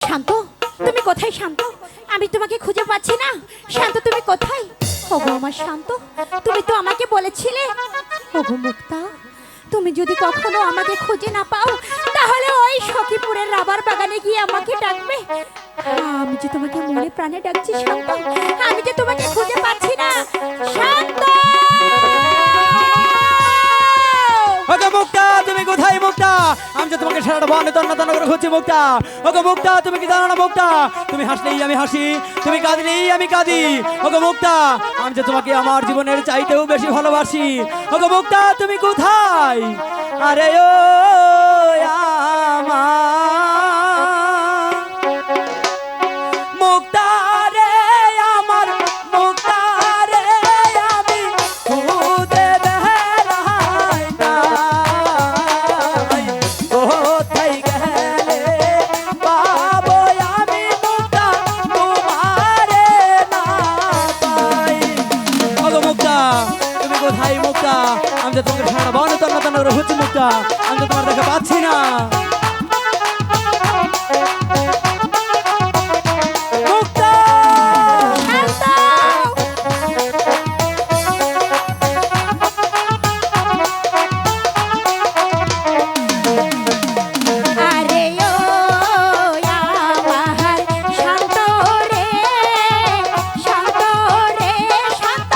শান্ত, তুমি কোথায় শান্ত? আমি তোমাকে খুঁজে পাচ্ছি না। শান্ত, তুমি কোথায়? ওগো আমার শান্ত, তুমি তো আমাকে বলেছিলে। ওগো মুক্তা, তুমি যদি কখনো আমাকে খুঁজে না পাও তাহলে ওই সখীপুরের রাবার বাগানে গিয়ে আমাকে ডাকবে। আমি যে তোমাকে মনে প্রাণে ডাকছি শান্ত, আমি যে তোমাকে খুঁজে পাচ্ছি না শান্ত। ওগো মুক্তা, তুমি কোথায় মুক্তা? আমি যে তোমাকে সারাটা বনে তন্ন তন্ন করে খুঁজছি মুক্তা। ওগো মুক্তা, তুমি কি জানো না মুক্তা? তুমি হাসলেই আমি হাসি, তুমি কাঁদলেই আমি কাঁদি। ওগো মুক্তা, আমি যে তোমাকে আমার জীবনের চাইতেও বেশি ভালোবাসি। ওগো মুক্তা, তুমি কোথায়? আরে ও আমার মুক্তা রে, আমার মুক্তা রে, আমি খুদে বেড়াই নাই। কোথায় গেলে পাবো আমি মুক্তা, তোমারে না পাই। ওগো মুক্তা, তুমি কোথায় মুক্তা? আমি যে তোমাকে সারা বন তন্ন তন্ন করে হচ্ছে মুক্তা, আমি তো তোমার দেখা পাচ্ছি না। মুক্তা! আরে ও আমার শান্ত রে, শান্ত রে, শান্ত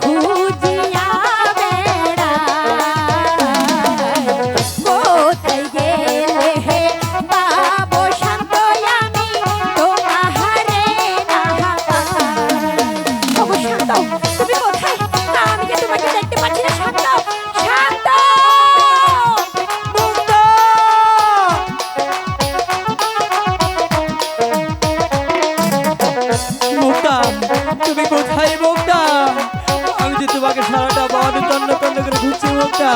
খুঁজিয়া বেড়াই। কোথায় গেলে পাবো শান্ত আমি তোমারে না পাই। ওগো শান্ত, তুমি কোথায়? আমি যে তোমাকে দেখতে পাচ্ছি না শান্ত, শান্ত। মুক্তা! মুক্তা, তুমি কোথায় মুক্তা? আমি যে তোমাকে সারাটা বন তন্ন তন্ন করে ঘুরছি মুক্তা।